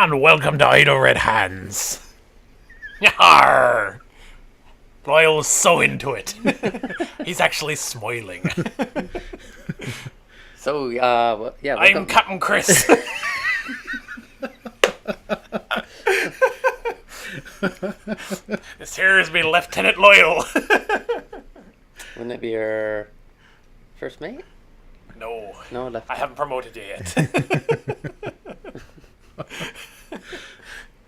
And welcome to Idle Red Hands. Yarr! Loyal's so into it. He's actually smiling. So, yeah. I'm Captain Chris. This here is me Lieutenant Loyal. Wouldn't it be your first mate? No. No, I haven't promoted you yet.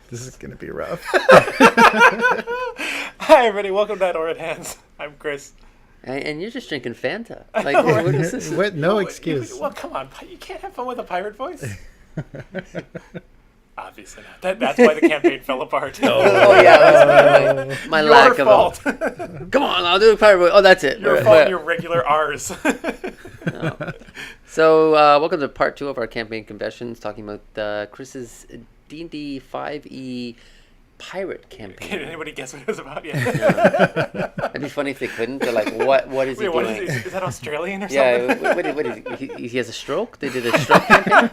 This is going to be rough. Hi, everybody. Welcome to Idle Red Hands. I'm Chris. And you're just drinking Fanta. Like, what is this? What? No excuse. Well, come on. You can't have fun with a pirate voice. Obviously not. That's why the campaign fell apart. Oh, yeah. That's my Your lack fault. of a... Come on, I'll do a pirate voice. Oh, that's it. Your fault and your regular R's. No. So, welcome to part 2 of our campaign confessions, talking about Chris's D&D 5e pirate campaign. Can anybody guess what it was about yet? No. It'd be funny if they couldn't. They're like, what is he Wait, doing? Is that Australian or something? Yeah, what is he has a stroke? They did a stroke campaign?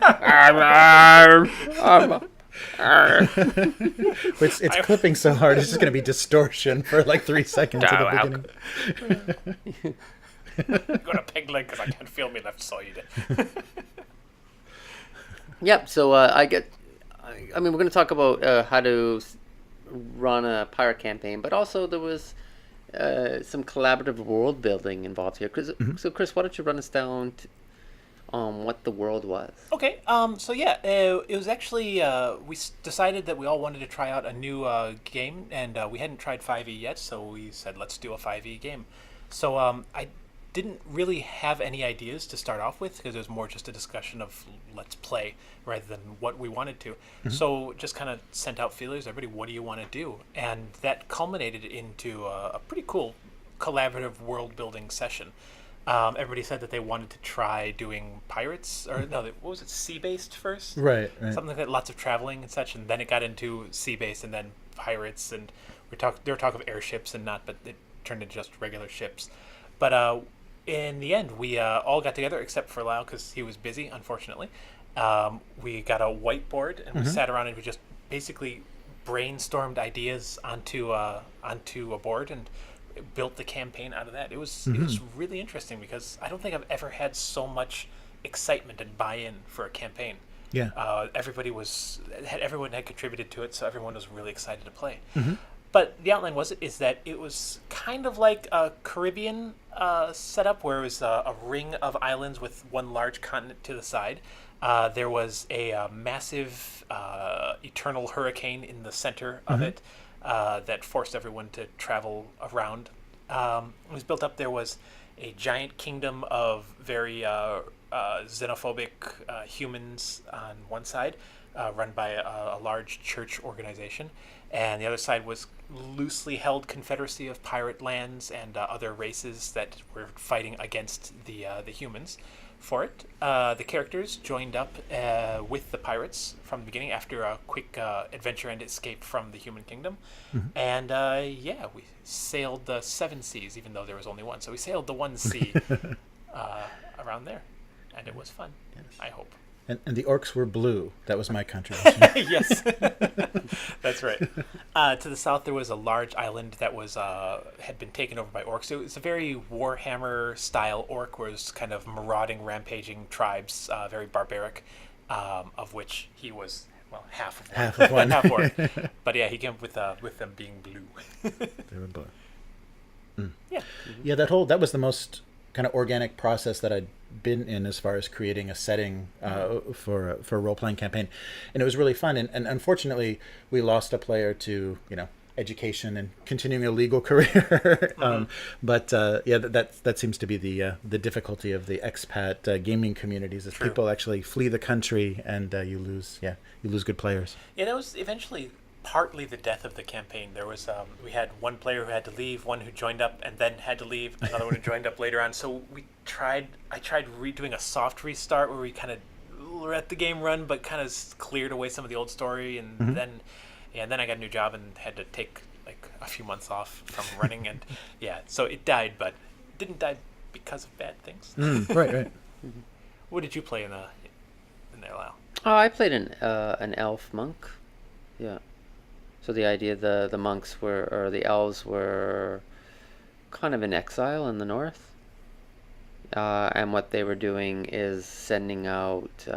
It's clipping so hard, it's just going to be distortion for like 3 seconds at the beginning. I'm going to peg leg because I can't feel my left side. Yep, so I mean, we're going to talk about how to run a pirate campaign, but also there was some collaborative world building involved here. So, Chris, why don't you run us down what the world was? Okay, so yeah, it was actually, we decided that we all wanted to try out a new game, and we hadn't tried 5e yet, so we said, let's do a 5e game. So I didn't really have any ideas to start off with, because it was more just a discussion of let's play rather than what we wanted to. So just kind of sent out feelers, everybody, what do you want to do? And that culminated into a pretty cool collaborative world building session. Everybody said that they wanted to try doing pirates, or no, what was it, sea-based first? Right. Something like that, lots of traveling and such, and then it got into sea-based and then pirates, and there were talk of airships and not, but it turned into just regular ships. But in the end, we all got together except for Lau because he was busy, unfortunately. We got a whiteboard and we sat around and we just basically brainstormed ideas onto a board and built the campaign out of that. It was really interesting because I don't think I've ever had so much excitement and buy-in for a campaign. Yeah. Everyone had contributed to it, so everyone was really excited to play. But the outline is that it was kind of like a Caribbean setup where it was a ring of islands with one large continent to the side. There was a massive eternal hurricane in the center of it that forced everyone to travel around. It was built up. There was a giant kingdom of very xenophobic humans on one side, run by a large church organization. And the other side was loosely held confederacy of pirate lands and other races that were fighting against the humans for it. The characters joined up with the pirates from the beginning after a quick adventure and escape from the human kingdom. And we sailed the 7 seas, even though there was only one. So we sailed the 1 sea around there, and it was fun, yes. I hope. And the orcs were blue. That was my contribution. Yes, that's right. To the south, there was a large island that had been taken over by orcs. It was a very Warhammer-style orc, where it was kind of marauding, rampaging tribes, very barbaric, of which he was, well, half of one. Half of one. Half orc. But yeah, he came with them being blue. They were blue. Yeah. Yeah, that was the most kind of organic process that I'd been in as far as creating a setting for a role-playing campaign, and it was really fun. And unfortunately, we lost a player to education and continuing a legal career. But that seems to be the difficulty of the expat gaming communities, is True. People actually flee the country, and you lose good players. Yeah, that was eventually partly the death of the campaign. There was we had one player who had to leave, one who joined up and then had to leave, another one who joined up later on. So I tried redoing a soft restart where we kind of let the game run, but kind of cleared away some of the old story, and then I got a new job and had to take like a few months off from running, and so it died, but it didn't die because of bad things. Right. What did you play in there, Lyle? Oh, I played an elf monk. Yeah. So the idea the monks were, or the elves were kind of in exile in the north. And what they were doing is sending out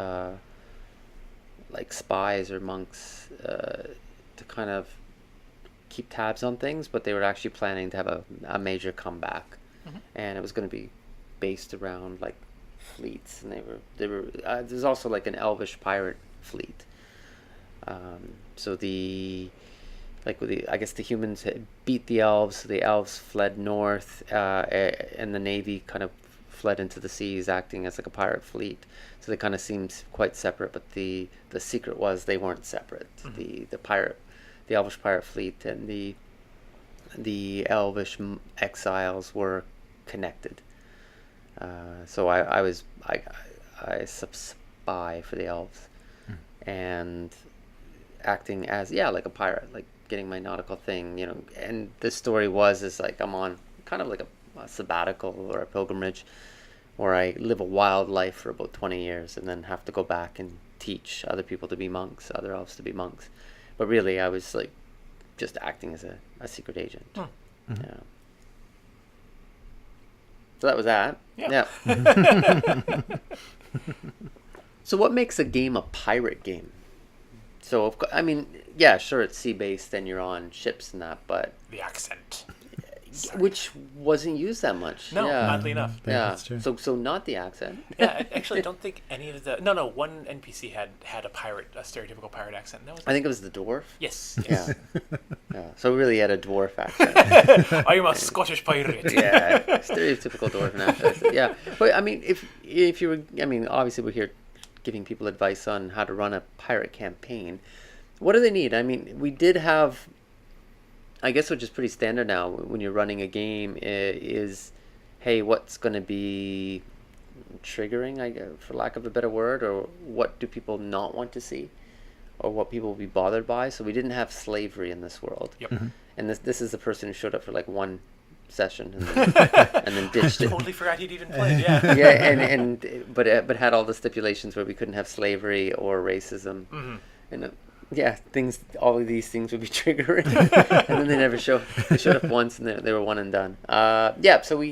like spies or monks to kind of keep tabs on things, but they were actually planning to have a major comeback, and it was going to be based around like fleets, and they were there's also like an elvish pirate fleet. So I guess the humans had beat the elves, so the elves fled north, and the navy kind of fled into the seas, acting as like a pirate fleet. So they kind of seemed quite separate, but the secret was they weren't separate. The elvish pirate fleet and the elvish exiles were connected. So I was spy for the elves, and acting as like a pirate, like getting my nautical thing, and the story is like I'm on kind of like a sabbatical or a pilgrimage where I live a wild life for about 20 years and then have to go back and teach other people to be monks, other elves to be monks. But really I was like just acting as a secret agent. Yeah. So that was that. Yeah. So what makes a game a pirate game? So, I mean, yeah, sure, it's sea-based and you're on ships and that, but... The accent. Which wasn't used that much. No, oddly enough. Yeah, that's true. So not the accent. Yeah, actually, I don't think any of the... No, one NPC had a stereotypical pirate accent. That was I think it was the dwarf. Yes. Yeah. Yeah. So really had a dwarf accent. I'm a Scottish pirate. Yeah, stereotypical dwarf accent. Yeah. But, I mean, if you were... I mean, obviously we're here giving people advice on how to run a pirate campaign. What do they need? I mean, we did have... I guess which is pretty standard now when you're running a game is, hey, what's going to be triggering, for lack of a better word, or what do people not want to see, or what people will be bothered by. So we didn't have slavery in this world. Yep. And this is the person who showed up for like one session and then ditched I it. totally forgot he'd even played. Yeah. Yeah, but had all the stipulations where we couldn't have slavery or racism. And all of these things would be triggering, and then they showed up once, and they were one and done. So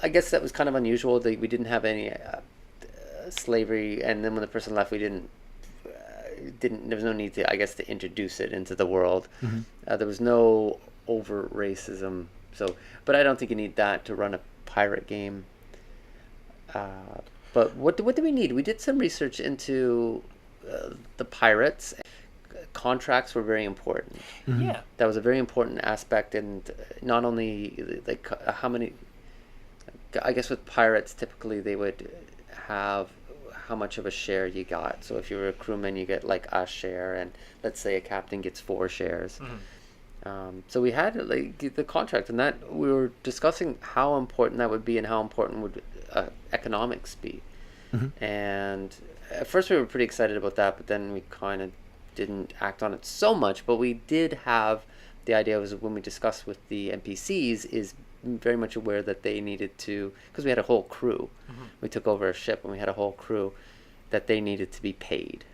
I guess that was kind of unusual. We didn't have any slavery, and then when the person left, we didn't. There was no need to, I guess, to introduce it into the world. There was no overt racism. So, but I don't think you need that to run a pirate game. But what do we need? We did some research into the pirates. Contracts were very important. Yeah. That was a very important aspect, and not only like how many. I guess with pirates, typically they would have how much of a share you got. So if you were a crewman, you get like a share, and let's say a captain gets 4 shares. So we had like the contract, and that we were discussing how important that would be and how important would economics be. And at first we were pretty excited about that, but then we kind of didn't act on it so much. But we did have the idea was when we discussed with the NPCs is very much aware that they needed to, because we had a whole crew. We took over a ship and we had a whole crew that they needed to be paid.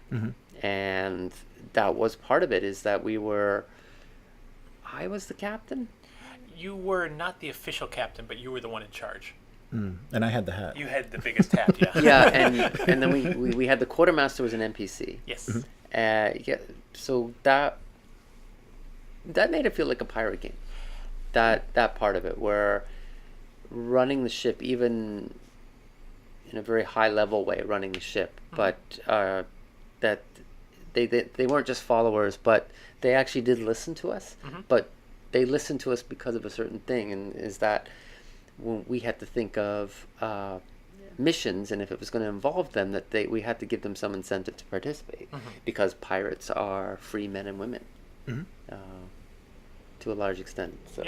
And that was part of it, is that I was the captain. You were not the official captain, but you were the one in charge. And I had the hat. You had the biggest hat, yeah. Yeah, and then we had the quartermaster was an NPC. Yes. So that made it feel like a pirate game. That part of it, where running the ship, even in a very high level way, running the ship, but that they weren't just followers, but they actually did listen to us. But they listened to us because of a certain thing, and is that when we had to think of missions, and if it was going to involve them, that we had to give them some incentive to participate, because pirates are free men and women to a large extent. So,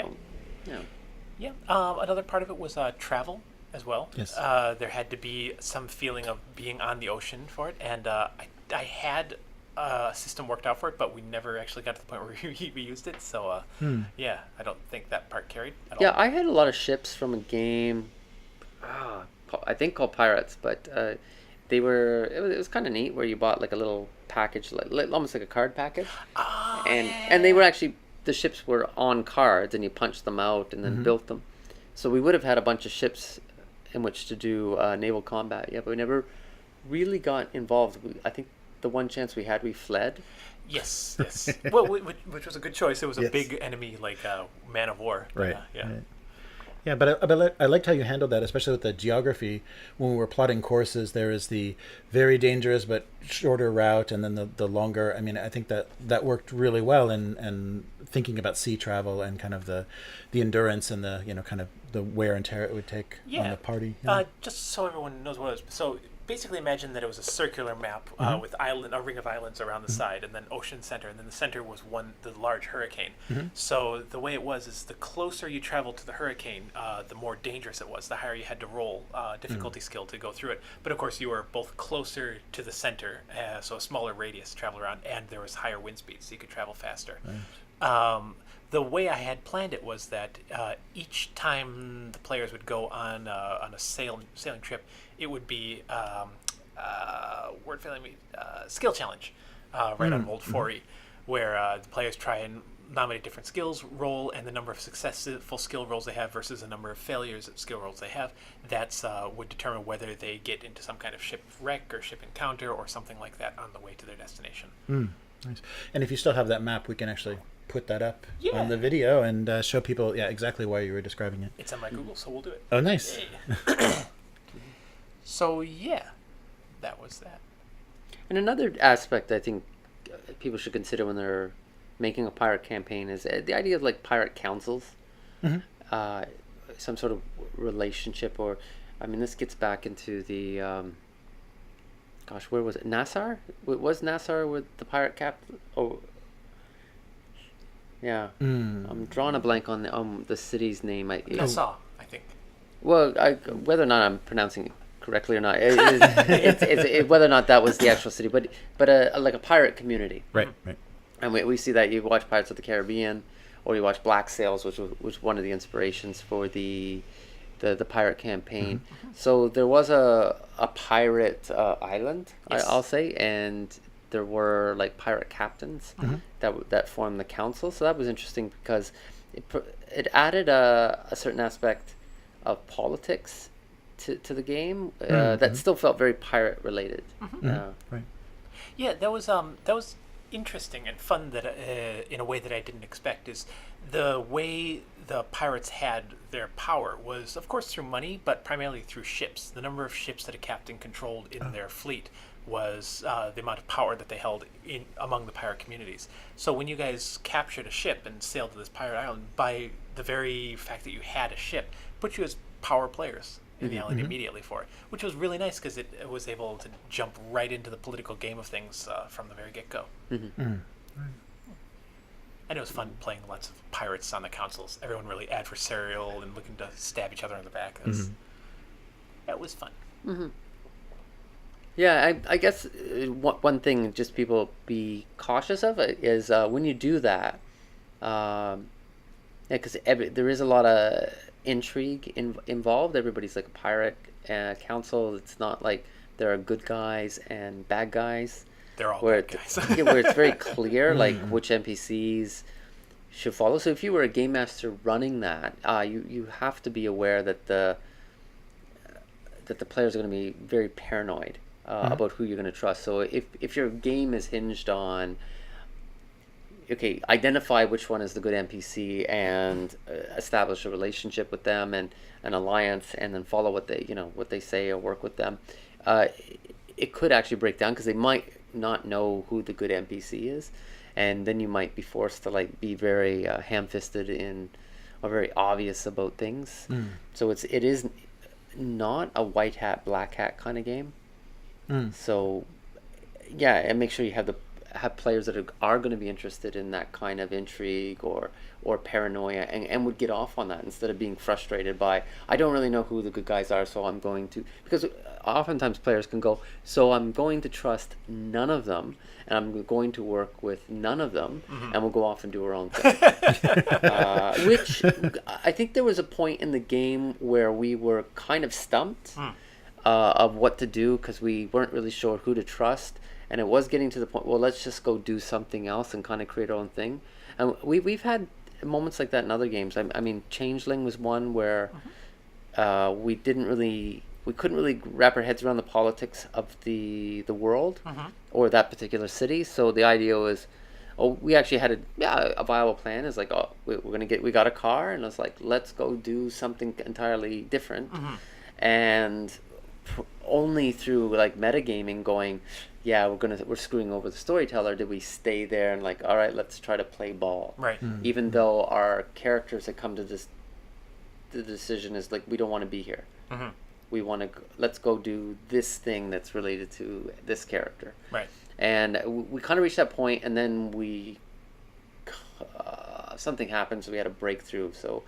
another part of it was travel as well. Yes. There had to be some feeling of being on the ocean for it, and I had a system worked out for it, but we never actually got to the point where we used it. So, I don't think that part carried at all. Yeah, I had a lot of ships from a game, I think called Pirates, but they were. It was kind of neat where you bought like a little package, almost like a card package, and they were actually the ships were on cards, and you punched them out and then built them. So we would have had a bunch of ships in which to do naval combat. Yeah, but we never really got involved. I think the one chance we had, we fled. Yes. Well, which was a good choice. It was a big enemy, like man of war. Right. Yeah. Right. Yeah, but I liked how you handled that, especially with the geography. When we were plotting courses, there is the very dangerous but shorter route, and then the longer. I mean, I think that worked really well in thinking about sea travel and kind of the endurance and the kind of the wear and tear it would take on the party. Yeah. Just so everyone knows what it was. So basically imagine that it was a circular map with a ring of islands around the side, and then ocean center, and then the center was the large hurricane. So the way it was is the closer you traveled to the hurricane, the more dangerous it was, the higher you had to roll difficulty skill to go through it. But of course you were both closer to the center, so a smaller radius to travel around, and there was higher wind speeds, so you could travel faster. The way I had planned it was that each time the players would go on a sailing trip, it would be skill challenge right on Old 4E, where the players try and nominate different skills, roll, and the number of successful skill rolls they have versus the number of failures of skill rolls they have. That's would determine whether they get into some kind of ship wreck or ship encounter or something like that on the way to their destination. Nice. And if you still have that map, we can actually put that up on the video and show people exactly why you were describing it. It's on my Google, so we'll do it. Oh, nice. So that was that. And another aspect I think people should consider when they're making a pirate campaign is the idea of like pirate councils, some sort of relationship, or I mean, this gets back into the where was it? Nassau? Was Nassau with the pirate captain? Oh, yeah. I'm drawing a blank on the city's name. Nassau, I think. Well, whether or not I'm pronouncing it correctly or not, it's whether or not that was the actual city, but like a pirate community. Right. And we see that you watch Pirates of the Caribbean, or you watch Black Sails, which was one of the inspirations for the pirate campaign. So there was a pirate island, yes. I'll say, and there were like pirate captains that formed the council. So that was interesting because it added a certain aspect of politics to the game that still felt very pirate related. Right. Yeah, that was interesting and fun that in a way that I didn't expect. Is the way the pirates had their power was, of course, through money, but primarily through ships. The number of ships that a captain controlled in their fleet was the amount of power that they held among the pirate communities. So when you guys captured a ship and sailed to this pirate island, by the very fact that you had a ship, put you as power players in the island immediately for it, which was really nice because it was able to jump right into the political game of things from the very get-go. And it was fun playing lots of pirates on the councils. Everyone really adversarial and looking to stab each other in the back. That was fun. Yeah, I guess one thing just people be cautious of is when you do that, because there is a lot of intrigue involved. Everybody's like a pirate council. It's not like there are good guys and bad guys. They're all bad guys. Where it's very clear like which NPCs should follow. So if you were a game master running that, you have to be aware that the players are going to be very paranoid about who you're going to trust. So if your game is hinged on identify which one is the good NPC and establish a relationship with them and an alliance, and then follow what they say or work with them, it could actually break down because they might not know who the good NPC is, and then you might be forced to like be very ham-fisted or very obvious about things. So it is not a white hat black hat kind of game. So yeah, and make sure you have players that are going to be interested in that kind of intrigue or paranoia and would get off on that instead of being frustrated by, I don't really know who the good guys are, so I'm going to, because oftentimes players can go, so I'm going to trust none of them and I'm going to work with none of them and we'll go off and do our own thing. Which I think there was a point in the game where we were kind of stumped of what to do because we weren't really sure who to trust, and it was getting to the point. Well, let's just go do something else and kind of create our own thing. And we've had moments like that in other games. I mean, Changeling was one where we couldn't really wrap our heads around the politics of the world or that particular city. So the idea was, we actually had a viable plan. It's like, we got a car, and it's like, let's go do something entirely different. And only through like metagaming going, we're screwing over the storyteller, did we stay there and like, all right, let's try to play ball. Right. Even though our characters had come to the decision is like, we don't want to be here. We want to, let's go do this thing that's related to this character. Right. And we kind of reached that point, and then something happened, so we had a breakthrough. So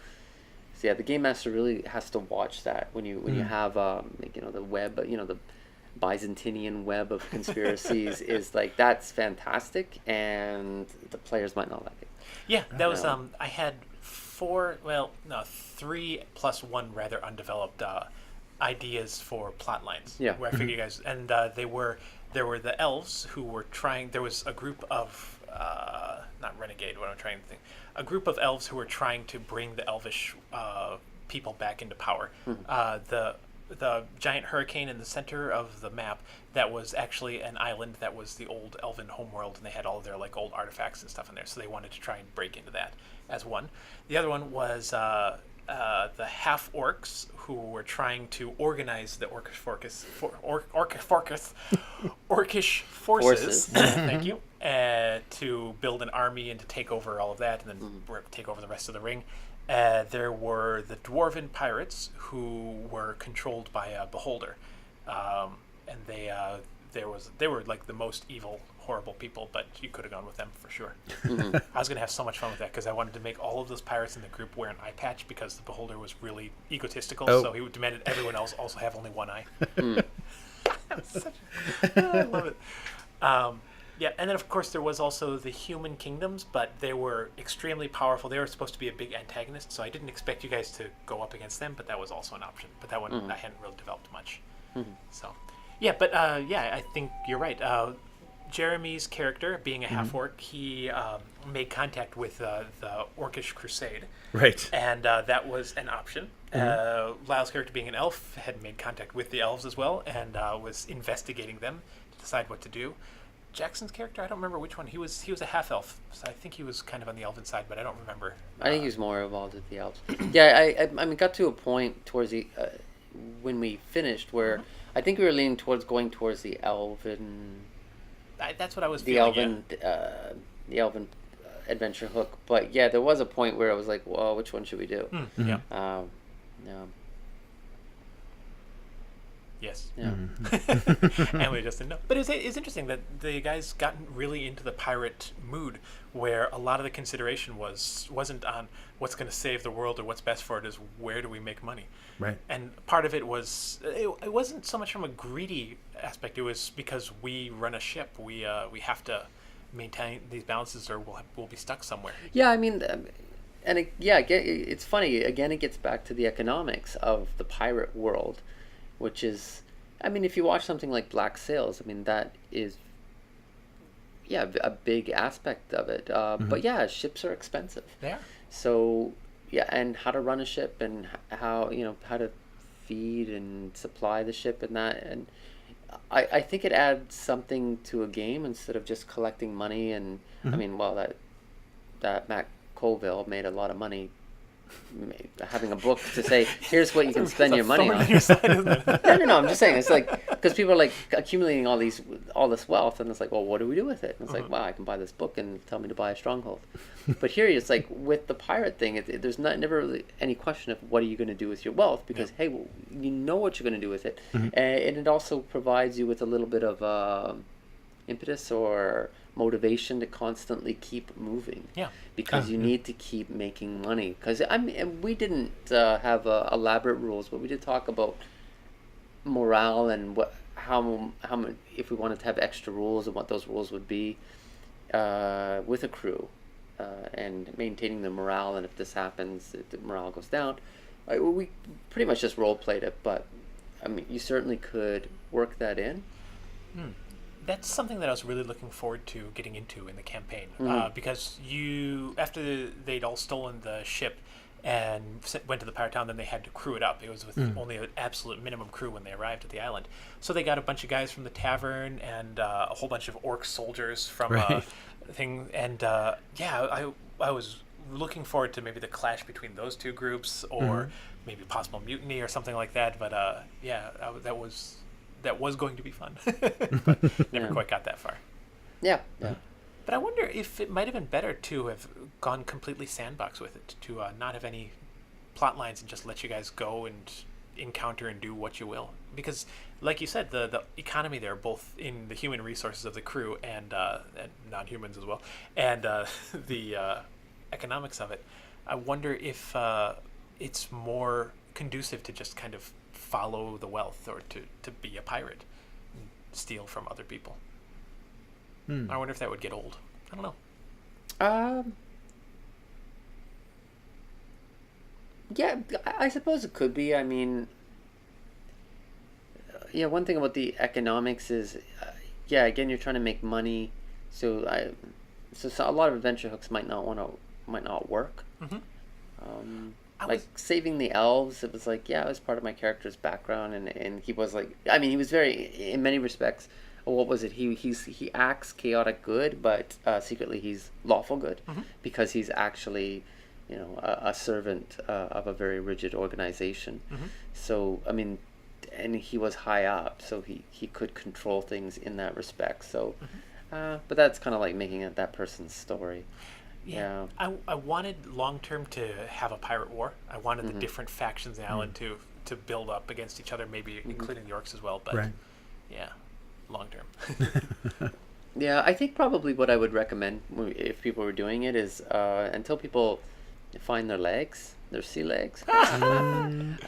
yeah, the game master really has to watch that when you have the web, the Byzantinian web of conspiracies is like, that's fantastic, and the players might not like it. Yeah, that was I had 3 plus 1 rather undeveloped ideas for Plotlines. Yeah. Where I figured you guys, and there were the elves who were trying. There was a group of not renegade. What I'm trying to think. A group of elves who were trying to bring the elvish people back into power. The giant hurricane in the center of the map, that was actually an island that was the old elven homeworld, and they had all of their like old artifacts and stuff in there. So they wanted to try and break into that as one. The other one was the half orcs who were trying to organize the orcish forces. Thank you. To build an army and to take over all of that, and then take over the rest of the ring. There were the dwarven pirates who were controlled by a beholder, and they were like the most evil, horrible people. But you could have gone with them for sure. I was gonna have so much fun with that because I wanted to make all of those pirates in the group wear an eye patch because the beholder was really egotistical, so he demanded everyone else also have only one eye. I love it. Yeah, and then of course there was also the human kingdoms, but they were extremely powerful. They were supposed to be a big antagonist, so I didn't expect you guys to go up against them, but that was also an option. But that one I hadn't really developed much. So, yeah, but I think you're right. Jeremy's character, being a half-orc, he made contact with the Orcish Crusade. Right. And that was an option. Lyle's character, being an elf, had made contact with the elves as well, and was investigating them to decide what to do. Jackson's character, I don't remember which one. He was a half elf, so I think he was kind of on the elven side, but I don't remember. I think he was more involved with the elves. Yeah, I mean, got to a point towards the when we finished where I think we were leaning towards going towards the elven. That's what I was feeling. The elven adventure hook, but yeah, there was a point where I was like, well, which one should we do? Yeah. Yes. Yeah. And we just didn't know. But it's interesting that the guys gotten really into the pirate mood, where a lot of the consideration wasn't on what's going to save the world or what's best for it, is where do we make money. Right. And part of it was, it wasn't so much from a greedy aspect. It was because we run a ship. We have to maintain these balances, or we'll be stuck somewhere. Yeah, I mean, it's funny. Again, it gets back to the economics of the pirate world, which is, I mean, if you watch something like Black Sails, I mean, that is, a big aspect of it. But yeah, ships are expensive. They are. So, yeah, and how to run a ship and how to feed and supply the ship and that. And I think it adds something to a game instead of just collecting money. And, I mean, well, that Matt Colville made a lot of money having a book to say, here's what you can spend your money on. No, I'm just saying, it's like, because people are like accumulating all this wealth, and it's like, well, what do we do with it? And it's like, wow, I can buy this book and tell me to buy a stronghold. But here it's like, with the pirate thing, there's never really any question of what are you going to do with your wealth, because hey, well, you know what you're going to do with it. And it also provides you with a little bit of impetus or motivation to constantly keep moving. Yeah. Because you need to keep making money. Because we didn't have elaborate rules, but we did talk about morale and how if we wanted to have extra rules and what those rules would be with a crew and maintaining the morale. And if this happens, if the morale goes down, we pretty much just role played it. But I mean, you certainly could work that in. That's something that I was really looking forward to getting into in the campaign, because after they'd all stolen the ship and went to the pirate town, then they had to crew it up. It was with only an absolute minimum crew when they arrived at the island. So they got a bunch of guys from the tavern and a whole bunch of orc soldiers from thing. And I was looking forward to maybe the clash between those two groups, or maybe possible mutiny or something like that. But that was going to be fun, but never quite got that far. Yeah. But I wonder if it might have been better to have gone completely sandbox with it, to not have any plot lines and just let you guys go and encounter and do what you will. Because, like you said, the economy there, both in the human resources of the crew and non-humans as well, and the economics of it, I wonder if it's more conducive to just kind of follow the wealth, or to be a pirate and steal from other people. I wonder if that would get old. I don't know. Yeah, I suppose it could be. I mean, one thing about the economics is, again, you're trying to make money, so a lot of adventure hooks might not work. Like saving the elves, it was like, it was part of my character's background, and he was like, I mean, he was very, in many respects, what was it? He acts chaotic good, but secretly he's lawful good, because he's actually, a servant of a very rigid organization. So I mean, and he was high up, so he could control things in that respect. So, but that's kind of like making it that person's story. Yeah. I wanted long term to have a pirate war. I wanted the different factions in the island to build up against each other, maybe including the orcs as well. But long term. Yeah, I think probably what I would recommend if people were doing it is until people find their legs, their sea legs. Have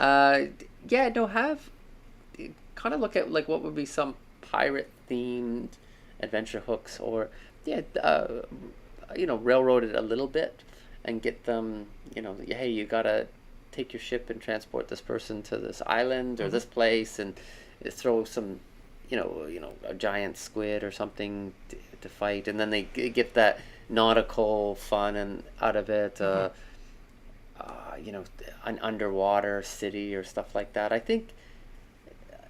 kind of look at like what would be some pirate themed adventure hooks, or railroad it a little bit and get them, hey, you gotta take your ship and transport this person to this island or this place, and throw some a giant squid or something to fight, and then they get that nautical fun and out of it, an underwater city or stuff like that. I think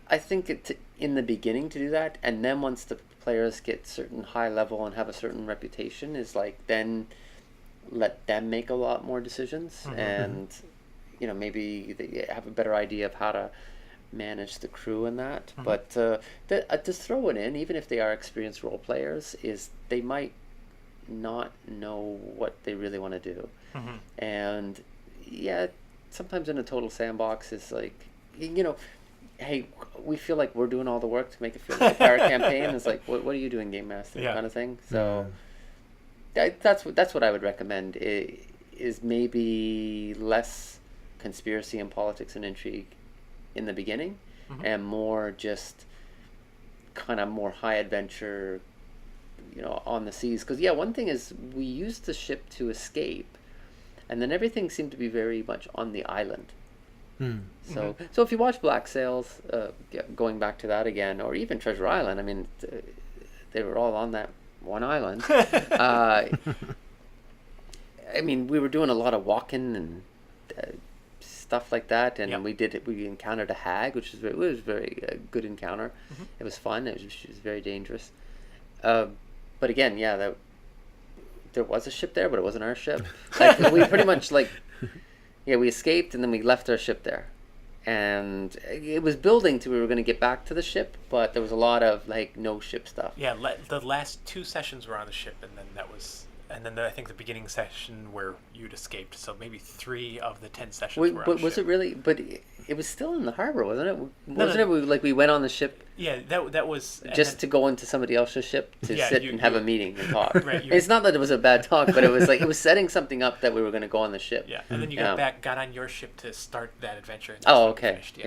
it's in the beginning to do that, and then once the players get certain high level and have a certain reputation, is like then let them make a lot more decisions, and maybe they have a better idea of how to manage the crew and that. But just throw it in, even if they are experienced role players, is they might not know what they really want to do. And sometimes in a total sandbox is like, hey, we feel like we're doing all the work to make it feel like a pirate campaign. It's like, what are you doing, game master? Kind of thing. So that's what I would recommend, is maybe less conspiracy and politics and intrigue in the beginning, and more just kind of more high adventure, on the seas. Because one thing is, we used the ship to escape, and then everything seemed to be very much on the island. So if you watch Black Sails, going back to that again, or even Treasure Island, I mean, they were all on that one island. I mean, we were doing a lot of walking and stuff like that, and we encountered a hag, which was very good encounter. It was fun. She was very dangerous. But again, there was a ship there, but it wasn't our ship. Like, we pretty much we escaped, and then we left our ship there, and it was building to we were going to get back to the ship, but there was a lot of no ship stuff. The last 2 sessions were on the ship, and then I think the beginning session where you'd escaped. So maybe 3 of the 10 sessions were on the ship. Was it really? But it was still in the harbor, wasn't it? Wasn't it? We went on the ship. Yeah, that was to go into somebody else's ship to sit and have a meeting and talk. Right, it's not that it was a bad talk, but it was it was setting something up that we were going to go on the ship. Yeah, and then you got on your ship to start that adventure. And oh, okay. Finished,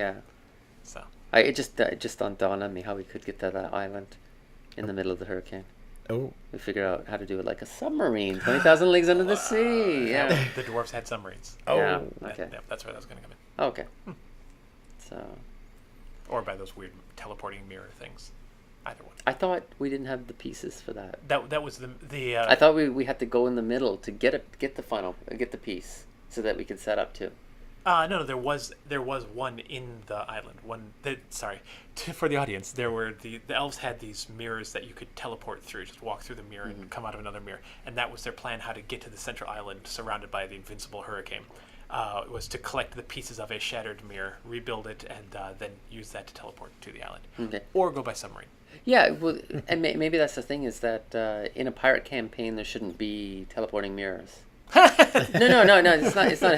So it just dawned on me how we could get to that island in the middle of the hurricane. Oh. We figured out how to do it like a submarine, 20,000 leagues under the sea. The dwarves had submarines. Oh, okay. That's where that was going to come in. Okay. So. or by those weird teleporting mirror things. Either one. I thought we didn't have the pieces for that. That was the. I thought we had to go in the middle to get the piece so that we could set up too. No, there was one in the island. For the audience, there were the elves had these mirrors that you could teleport through, just walk through the mirror and come out of another mirror, and that was their plan, how to get to the central island surrounded by the invincible hurricane. It was to collect the pieces of a shattered mirror, rebuild it, and then use that to teleport to the island, or go by submarine. Yeah, well, and maybe that's the thing is that in a pirate campaign there shouldn't be teleporting mirrors. No. It's not.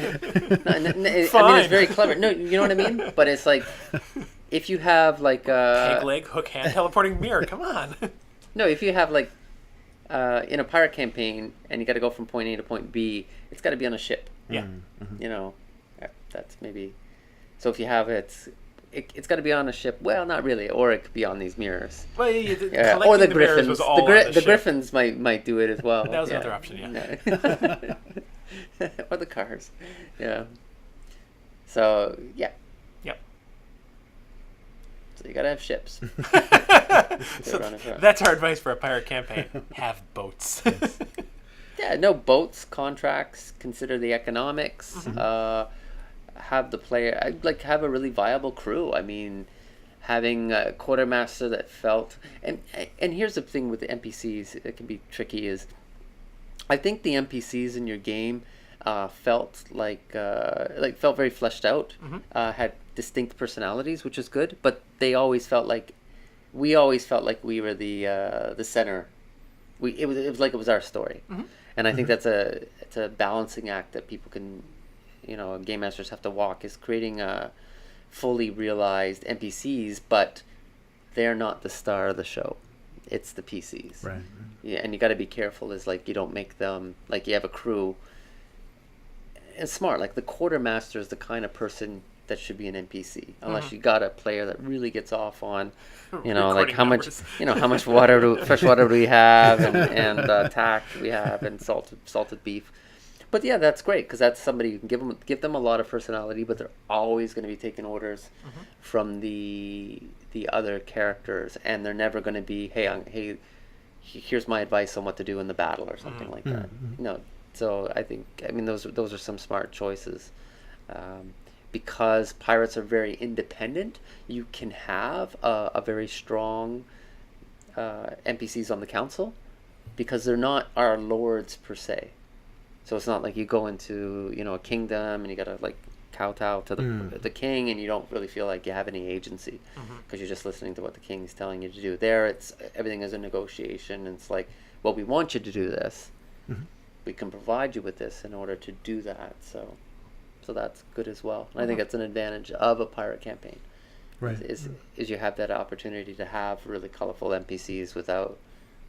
I mean, it's very clever. No, you know what I mean. But it's like if you have like peg leg, hook hand, teleporting mirror. Come on. No, if you have like in a pirate campaign and you got to go from point A to point B, it's got to be on a ship. Yeah. You know, that's maybe. So if you have it's got to be on a ship. Well, not really, or it could be on these mirrors. Well, or the griffins. Was all the griffins might do it as well. That was another option, yeah. Or the cars, yeah. So yeah. Yep. So you gotta have ships. So that's our advice for a pirate campaign: have boats. Yeah, no boats, contracts. Consider the economics. Have the player have a really viable crew. I mean, having a quartermaster that felt and here's the thing with the NPCs, it can be tricky is I think the NPCs in your game felt felt very fleshed out, had distinct personalities, which is good, but we always felt like we were the center. It was like it was our story. And I think it's a balancing act that people can, game masters have to walk, is creating fully realized NPCs, but they're not the star of the show. It's the PCs. Right. Yeah, and you got to be careful is you don't make them, you have a crew. It's smart. The quartermaster is the kind of person that should be an NPC, unless you got a player that really gets off on, how much, how much fresh water do we have, and tack we have, and salted beef. But yeah, that's great because that's somebody you can give them a lot of personality, but they're always going to be taking orders from the other characters, and they're never going to be, hey, here's my advice on what to do in the battle or something like that. No, so I mean those are some smart choices. Because pirates are very independent, you can have a very strong NPCs on the council because they're not our lords per se. So it's not like you go into a kingdom and you gotta kowtow to the king, and you don't really feel like you have any agency because you're just listening to what the king's telling you to do. There, it's everything is a negotiation, and it's well, we want you to do this. We can provide you with this in order to do that. So that's good as well. And I think that's an advantage of a pirate campaign. Right. Is you have that opportunity to have really colorful NPCs without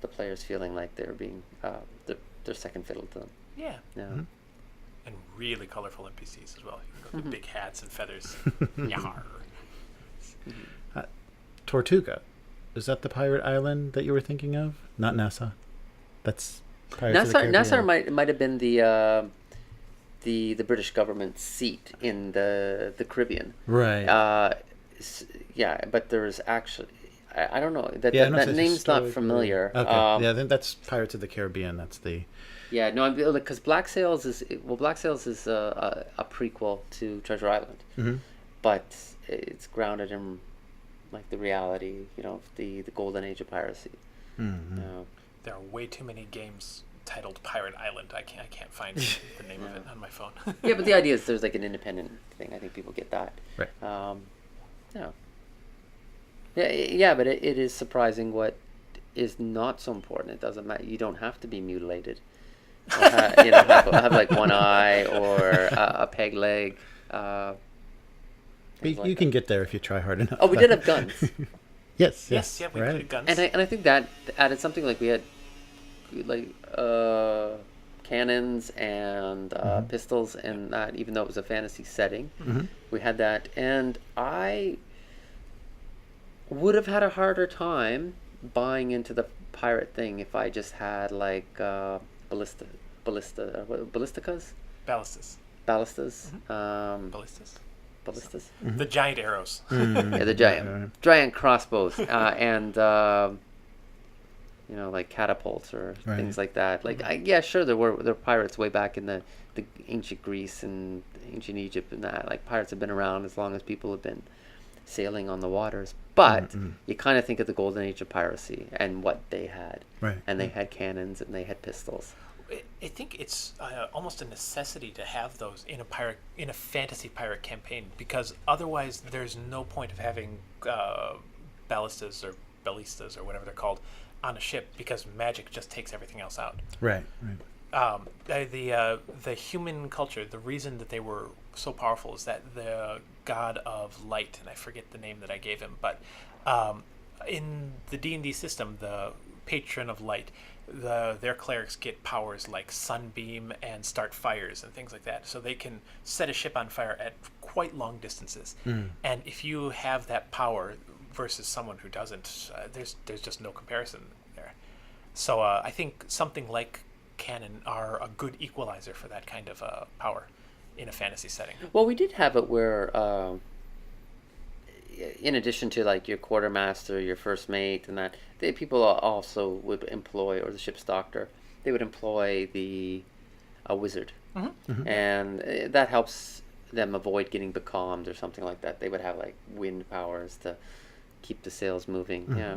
the players feeling like they're being they're second fiddle to them. Yeah. Yeah. And really colorful NPCs as well. You can go with big hats and feathers. Yar. Tortuga, is that the pirate island that you were thinking of? Not Nassau. That's Pirates of the Caribbean. Nassau might have been the British government seat in the Caribbean. Right. Yeah, but there's actually I don't know that name's not familiar. Okay. I think that's Pirates of the Caribbean. That's the. Yeah, no, because Black Sails is a prequel to Treasure Island, but it's grounded in the reality, the golden age of piracy. There are way too many games titled Pirate Island. I can't find the name of it on my phone. Yeah, but the idea is there's an independent thing. I think people get that. Right. Yeah, but it is surprising what is not so important. It doesn't matter. You don't have to be mutilated. Or have one eye or a peg leg. You can get there if you try hard enough. Oh, we did have guns. Yes, yeah, we right. had guns. And I think that added something. We had cannons and pistols, and that, even though it was a fantasy setting, we had that. And I would have had a harder time buying into the pirate thing if I just had ballistas. Ballistas. Ballistas. Ballistas. ballistas. The giant arrows. Yeah, the giant crossbows, and like catapults or things like that. Like, sure, there were pirates way back in the ancient Greece and ancient Egypt and that. Like, pirates have been around as long as people have been sailing on the waters. But you kind of think of the golden age of piracy and what they had. Right. And they had cannons and they had pistols. I think it's almost a necessity to have those in a fantasy pirate campaign, because otherwise there's no point of having ballistas or ballistas or whatever they're called on a ship, because magic just takes everything else out. Right. The human culture, the reason that they were so powerful is that the god of light, and I forget the name that I gave him, but in the D&D system, the patron of light, their clerics get powers like sunbeam and start fires and things like that, so they can set a ship on fire at quite long distances. And if you have that power versus someone who doesn't, there's just no comparison there. So I think something like cannon are a good equalizer for that kind of power in a fantasy setting. Well, we did have it where, in addition to like your quartermaster, your first mate, and that, people also would employ, or the ship's doctor, they would employ a wizard, and that helps them avoid getting becalmed or something like that. They would have like wind powers to keep the sails moving. Yeah.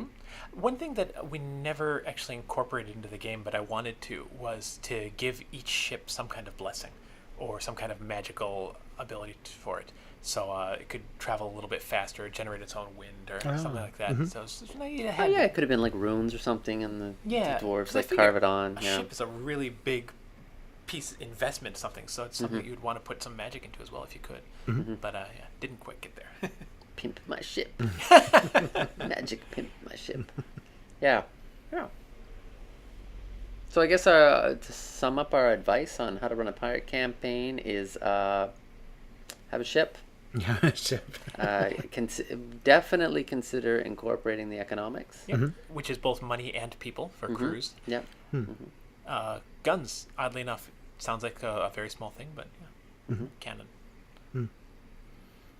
One thing that we never actually incorporated into the game, but I wanted to, was to give each ship some kind of blessing or some kind of magical ability for it. So it could travel a little bit faster, generate its own wind or something like that. So it's, it could have been like runes or something, and the dwarves like carve it on. A ship is a really big investment, something. So it's something you'd want to put some magic into as well if you could. But didn't quite get there. Pimp my ship. Magic pimp my ship. Yeah. So I guess to sum up our advice on how to run a pirate campaign is have a ship. Yeah, ship. Definitely consider incorporating the economics. Which is both money and people for crews. Yeah. Guns, oddly enough, sounds like a very small thing, but cannon.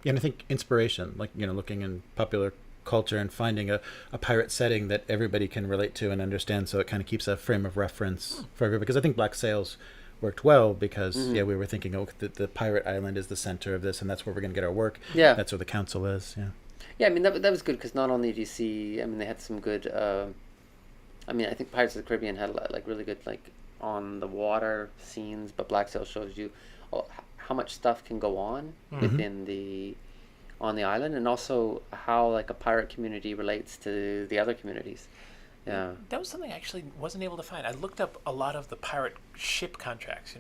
Yeah, and I think inspiration, like, looking in popular culture and finding a pirate setting that everybody can relate to and understand, so it kind of keeps a frame of reference for everybody. Because I think Black Sails worked well because, we were thinking, the pirate island is the center of this, and that's where we're going to get our work. Yeah. That's where the council is, Yeah, I mean, that was good, because not only do you see, I mean, they had some good, I think Pirates of the Caribbean had, like, really good, like, on the water scenes, but Black Sails shows you how much stuff can go on within on the island, and also how like a pirate community relates to the other communities. Yeah, that was something I actually wasn't able to find. I looked up a lot of the pirate ship contracts,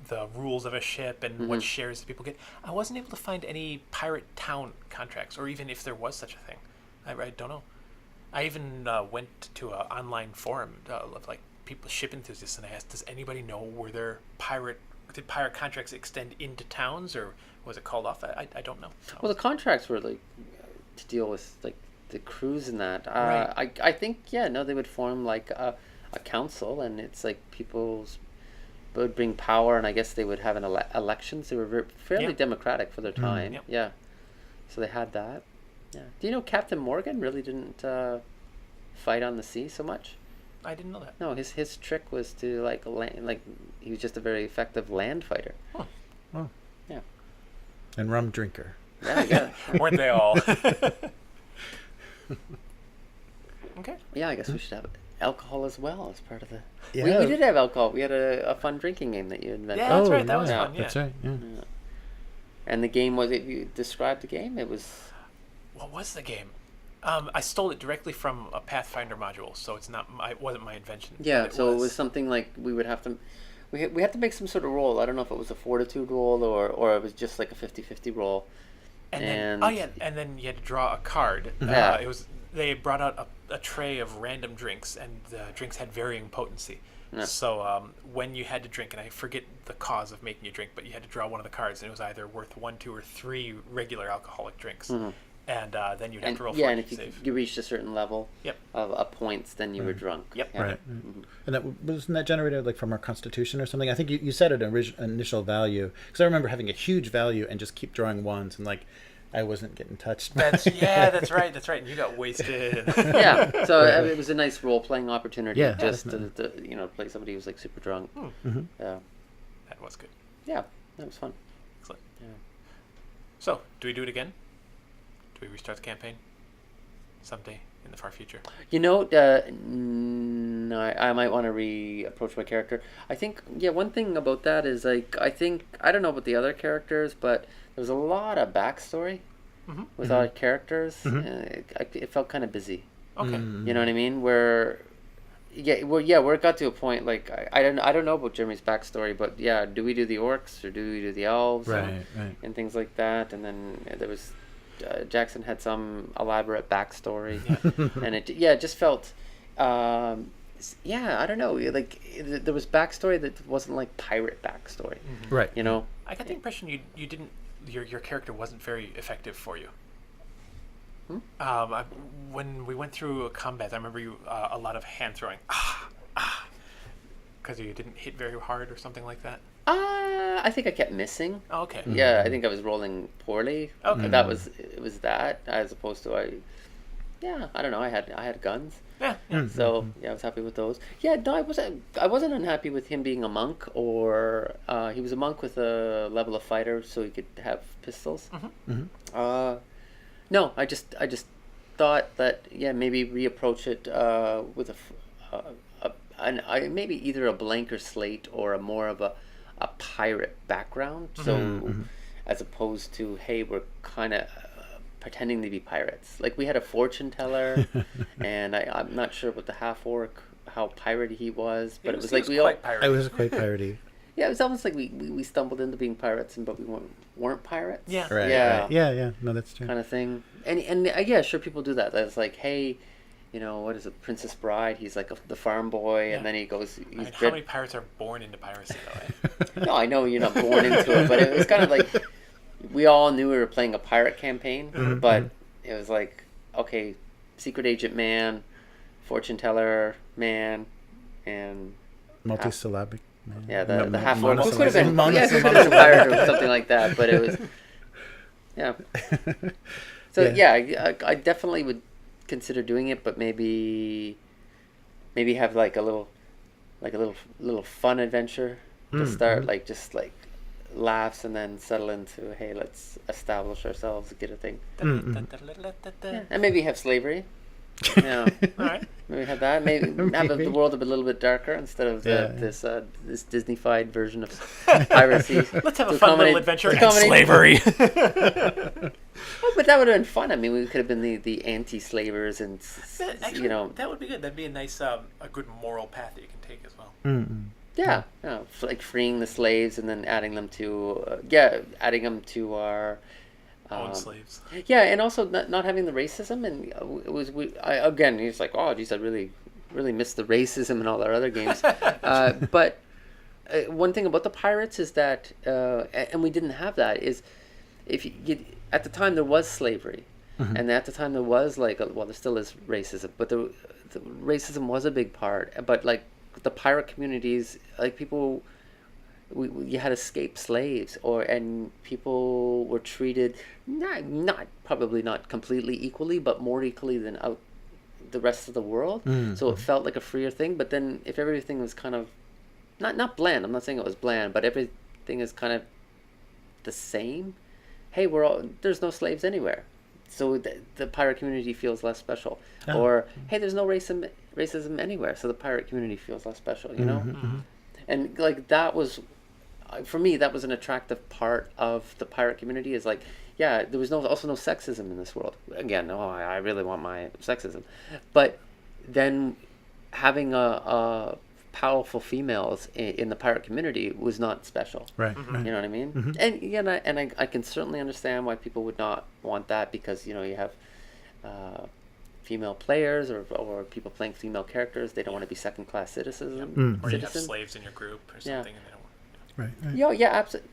the rules of a ship and what shares that people get. I wasn't able to find any pirate town contracts, or even if there was such a thing. I don't know. I even went to an online forum of like people, ship enthusiasts, and I asked, does anybody know were there did pirate contracts extend into towns, or was it called off? I don't know. Well, the contracts were like to deal with like the crews and that. Right. I think they would form like a council, and it's like people's would bring power, and I guess they would have an elections. They were fairly democratic for their time. Yeah, so they had that. Yeah. Do you know Captain Morgan really didn't fight on the sea so much? I didn't know that. No, his trick was to like land, like he was just a very effective land fighter. Oh. Yeah. And rum drinker. Yeah. Weren't they all? Okay. Yeah, I guess we should have alcohol as well as part of the. Yeah. We did have alcohol. We had a fun drinking game that you invented. Yeah, that's right. That was fun. Yeah. That's right. Yeah. And the game was. If you described the game, it was. What was the game? I stole it directly from a Pathfinder module, so it wasn't my invention. Yeah, it was something like we would have to, we had to make some sort of roll. I don't know if it was a fortitude roll or it was just like a 50-50 roll. And then you had to draw a card. Yeah. They brought out a tray of random drinks, and the drinks had varying potency. Yeah. So when you had to drink, and I forget the cause of making you drink, but you had to draw one of the cards, and it was either worth 1, 2, or 3 regular alcoholic drinks. and then you'd have And, to roll yeah, for and it if to you, save. you reached a certain level Yep. of points, then you were drunk. Yep. Yeah. Right. And that wasn't that generated like from our constitution or something. I think you said an initial value, because I remember having a huge value and just keep drawing ones, and like I wasn't getting touched. That's right. And you got wasted. Yeah, so it was a nice role-playing opportunity, Yeah, just to definitely. play somebody who's like super drunk. Yeah, That was good. yeah, that was fun. Excellent. Yeah. So, do we do it again? Do we restart the campaign someday in the far future? No, I might want to reapproach my character. I think, one thing about that is like I don't know about the other characters, but there was a lot of backstory with our characters. It felt kind of busy. Okay. You know what I mean? Where it got to a point like I don't know about Jeremy's backstory, but yeah, do we do the orcs or do we do the elves? Right. And things like that, and then there was Jackson had some elaborate backstory, and it just felt I don't know, like there was backstory that wasn't like pirate backstory, Right. you know. I got the impression you didn't your character wasn't very effective for you. When we went through a combat, I remember you a lot of hand throwing, because you didn't hit very hard or something like that. I think I kept missing. Oh, okay. Yeah, I think I was rolling poorly. Okay. It was that as opposed to I don't know. I had guns. Yeah. So I was happy with those. Yeah, no, I wasn't unhappy with him being a monk, or he was a monk with a level of fighter, so he could have pistols. No, I just thought that maybe reapproach it with maybe either a blanker slate or a more of a pirate background. So as opposed to, hey, we're kind of pretending to be pirates. Like we had a fortune teller, and I'm not sure about the half orc how piratey he was, but it was like I was quite piratey. Yeah, it was almost like we stumbled into being pirates, but we weren't pirates. Yeah. Right. Yeah. Right. Yeah. No, that's true. Kind of thing. And sure, people do that. That's like, hey, what is it, Princess Bride? He's like the farm boy, and then he goes. How many pirates are born into piracy, though? No, I know you're not born into it, but it was kind of like we all knew we were playing a pirate campaign, but it was like, okay, secret agent man, fortune teller man, and Multisyllabic. Yeah, the half orc. It could have been a pirate or something like that, but it was So I definitely would consider doing it, but maybe have like a little fun adventure to start, like just like laughs, and then settle into, hey, let's establish ourselves, get a thing, and maybe have slavery. Yeah, All right. maybe have that. Maybe have the world a little bit darker instead of this Disney-fied version of piracy. Let's have a fun little adventure and slavery. Oh, but that would have been fun. I mean, we could have been the anti-slavers, and Actually, that would be good. That'd be a nice, a good moral path that you can take as well. Yeah, like freeing the slaves and then adding them to our Own slaves. Yeah, and also not having the racism, and again, he's like, oh, geez, I really missed the racism in all our other games. But one thing about the pirates is that, and we didn't have that, is at the time there was slavery, and at the time there was there still is racism, but the racism was a big part. But like the pirate communities, like people. You had escaped slaves, and people were treated probably not completely equally, but more equally than out the rest of the world. So it felt like a freer thing. But then if everything was kind of not bland, I'm not saying it was bland, but everything is kind of the same. Hey, there's no slaves anywhere, so the pirate community feels less special. Or hey, there's no racism anywhere, so the pirate community feels less special. And like that was. For me, that was an attractive part of the pirate community. Is like, there was also no sexism in this world. Again, I really want my sexism, but then having a powerful females in the pirate community was not special. Right. You know what I mean? And I can certainly understand why people would not want that, because you have female players or people playing female characters. They don't want to be second-class citizens. Or you have slaves in your group or something, and they don't. Right. Right. Yeah, absolutely.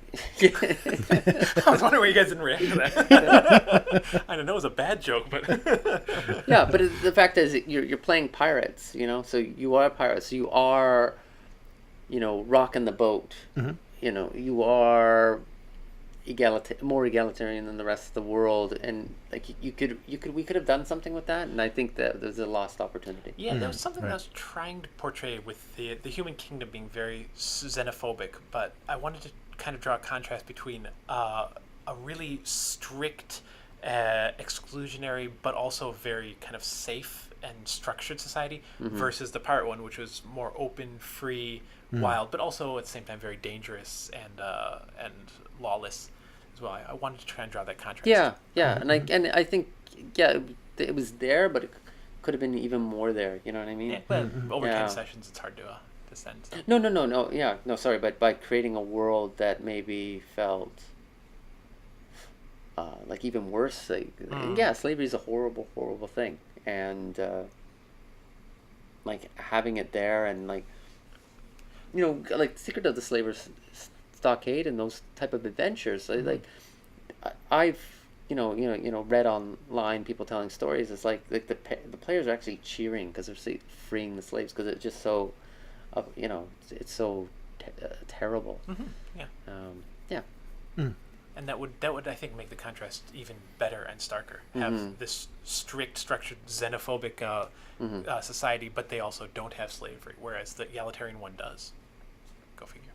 I was wondering why you guys didn't react to that. I don't know it was a bad joke, but Yeah, but the fact is, you're playing pirates, you know. So you are pirates. So you are, you know, rocking the boat. Mm-hmm. You know, you are more egalitarian than the rest of the world, and like we could have done something with that, and I think that there's a lost opportunity. yeah, there was something Right. that I was trying to portray with the human kingdom being very xenophobic, but I wanted to kind of draw a contrast between a really strict, exclusionary, but also very kind of safe and structured society versus the pirate one, which was more open, free, wild, but also at the same time very dangerous and lawless as well. I wanted to try and draw that contrast. Yeah, and I think it was there, but it could have been even more there. You know what I mean? Yeah, but over Yeah. 10 sessions, it's hard to send. So. No. Yeah, no. Sorry, but by creating a world that maybe felt like even worse. Like, yeah, slavery is a horrible, horrible thing, and like having it there, and like, you know, like Secret of the Slaver's Stockade and those type of adventures. Like, I've read online people telling stories. It's like the players are actually cheering because they're freeing the slaves because it's just so, it's so terrible. Yeah. Yeah. And that would I think make the contrast even better and starker. Have this strict, structured, xenophobic society, but they also don't have slavery, whereas the egalitarian one does. Go figure.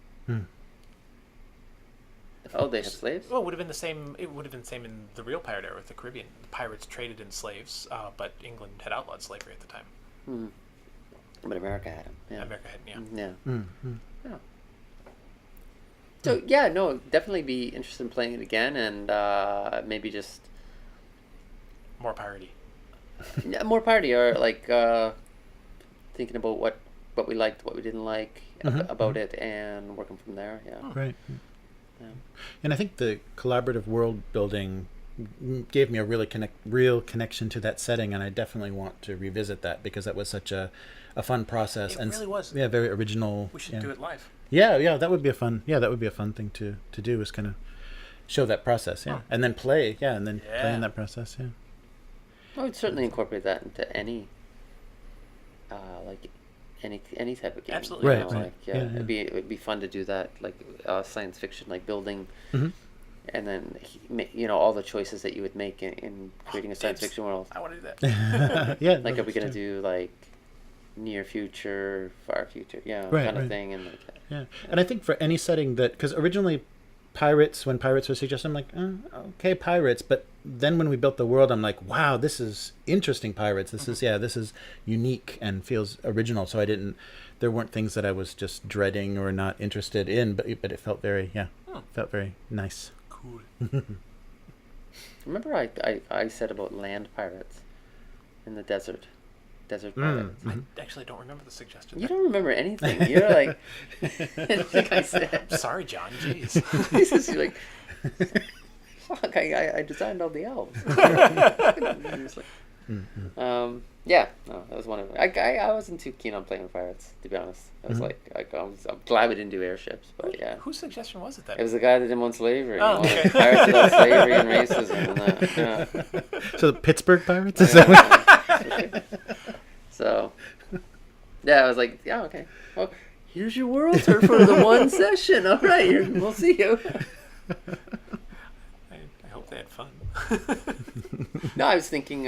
Oh, they have slaves? Well, it would have been the same. It would have been the same in the real pirate era with the Caribbean. The pirates traded in slaves, but England had outlawed slavery at the time. But America had them. Yeah. America had, yeah. Yeah. Yeah. So yeah, no, definitely be interested in playing it again, and maybe just More piratey. more party, or like thinking about what we liked, what we didn't like about it, and working from there. Yeah. Right. Yeah. And I think the collaborative world building gave me a real connection to that setting, and I definitely want to revisit that because that was such a fun process. It and really was. Yeah, very original. We should do it live. Yeah, that would be a fun thing to do, is kind of show that process, and then play, play in that process, I would certainly incorporate that into any, like any type of game. Absolutely. Right, right. Like, Yeah. it would be fun to do that, like science fiction, like building, and then all the choices that you would make in creating a science fiction world. I want to do that. Yeah. Like, are we gonna do like near future, far future, Right, kind of right. thing, and like, Yeah, and I think for any setting that, because originally when pirates were suggested, I'm like, okay, pirates, but then when we built the world, I'm like, wow, this is interesting pirates. This is unique and feels original. So there weren't things that I was just dreading or not interested in, but it felt very, felt very nice. Cool. Remember I said about land pirates in the desert pirates. I actually don't remember the suggestion. You don't remember anything. You're like, like I said. Sorry, John. Jeez. You're like, fuck, I designed all the elves. Yeah, no, that was one of them. I wasn't too keen on playing with pirates, to be honest. I was I'm glad we didn't do airships, but yeah. Whose suggestion was it then? It was the guy that didn't want slavery. Oh, okay. Pirates without slavery and racism and that. Yeah. So the Pittsburgh Pirates? Is that what? So, yeah, I was like, yeah, okay. Well, here's your world tour for the one session. All right, we'll see you. I hope they had fun. No, I was thinking.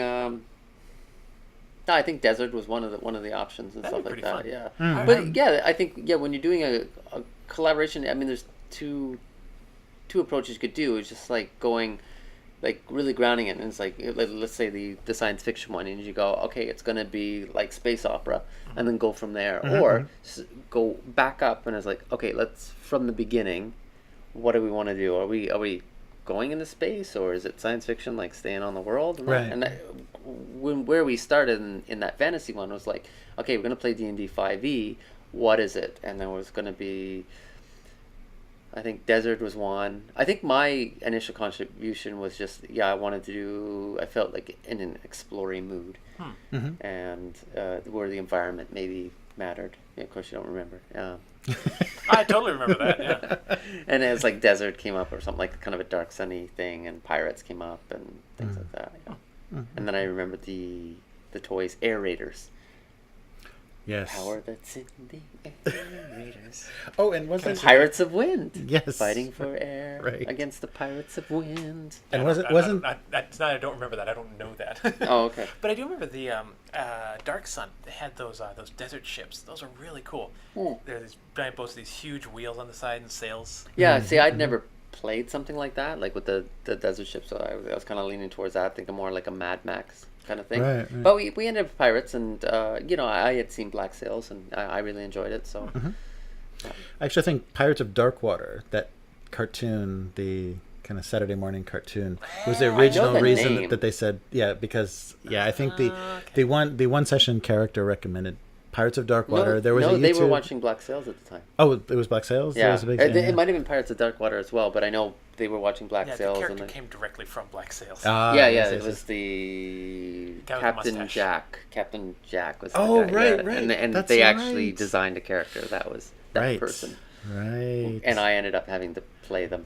No, I think desert was one of the options and That'd stuff be like pretty that. fun. Yeah, but yeah, I think when you're doing a collaboration, I mean, there's two approaches you could do. It's just like going, like really grounding it, and it's like let's say the science fiction one, and you go, okay, it's gonna be like space opera, and then go from there, or go back up, and it's like, okay, let's from the beginning, what do we want to do? Are we going into space, or is it science fiction, like staying on the world? And Right. where we started in that fantasy one was like, okay, we're gonna play D&D 5e. What is it? And there was gonna be, I think desert was one. I think my initial contribution was just, I felt like in an exploring mood, and where the environment maybe mattered. Yeah, of course, you don't remember. I totally remember that. Yeah. And it was like desert came up or something, like kind of a dark sunny thing, and pirates came up and things like that. Yeah. And then I remember the toys, air raiders. Yes. Power that's in the air raiders. Oh, and wasn't Pirates of Wind. Yes. Fighting for air Right. against the Pirates of Wind. And I wasn't it's not. I don't remember that. I don't know that. Oh, okay. But I do remember the Dark Sun. They had those desert ships. Those are really cool. They're these giant boats, these huge wheels on the side and sails. Yeah, see, I'd never played something like that, like with the desert ship, so I was kind of leaning towards that, thinking more like a Mad Max kind of thing. Right. But we ended up with pirates, and I had seen Black Sails, and I really enjoyed it. So I actually think Pirates of Darkwater, that cartoon, the kind of Saturday morning cartoon, was the original the reason name. that they said because I think the one session character recommended Pirates of Darkwater. There was a YouTube... they were watching Black Sails at the time. Oh, it was Black Sails. Yeah, There was a big... it might have been Pirates of Darkwater as well, but I know they were watching Black Yeah, Sails. the character and came directly from Black Sails. yes, it was the Guy with the Captain mustache. Jack. Captain Jack was. Oh, the guy, right, yeah. right. And That's they actually right. designed a character that was that Right. person, Right. and I ended up having to play them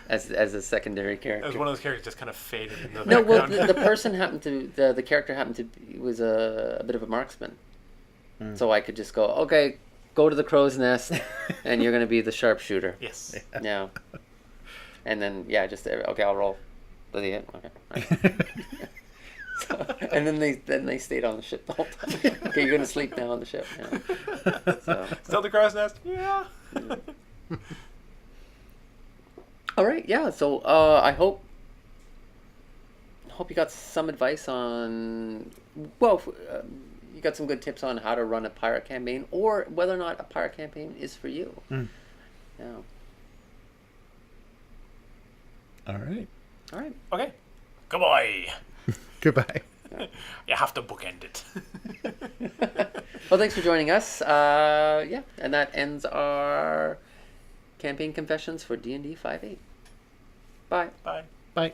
as a secondary It character. was one of those characters just kind of faded in the No, well, background. the person happened to the character happened to be, was a bit of a marksman, so I could just go, okay, go to the crow's nest, and you're going to be the sharpshooter. Yes. Yeah. And then just okay, I'll roll. Does he hit? Okay. Right. And then they stayed on the ship the whole time. Okay, you're gonna sleep now on the ship. Yeah. So. Still the crow's nest? Yeah. All right, yeah. So I hope you got some advice on. Well, you got some good tips on how to run a pirate campaign, or whether or not a pirate campaign is for you. Yeah. All right. All right. Okay. Goodbye. Goodbye. You have to bookend it. Well, thanks for joining us. And that ends our campaign confessions for D&D 5.8. Bye. Bye. Bye.